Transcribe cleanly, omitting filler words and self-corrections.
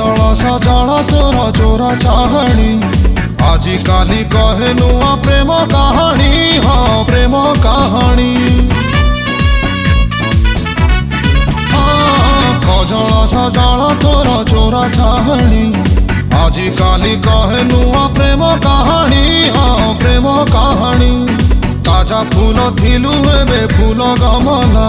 causal सजल तोर चोरा चाहणी आजी काली कहे नुआ प्रेम कहानी हाँ प्रेम कहानी कजल सजल तोर चोरा चाहणी आजी काली कहे नुआ प्रेम कहानी हाँ प्रेम कहानी ताजा फूल थिलु एबे फूल गमला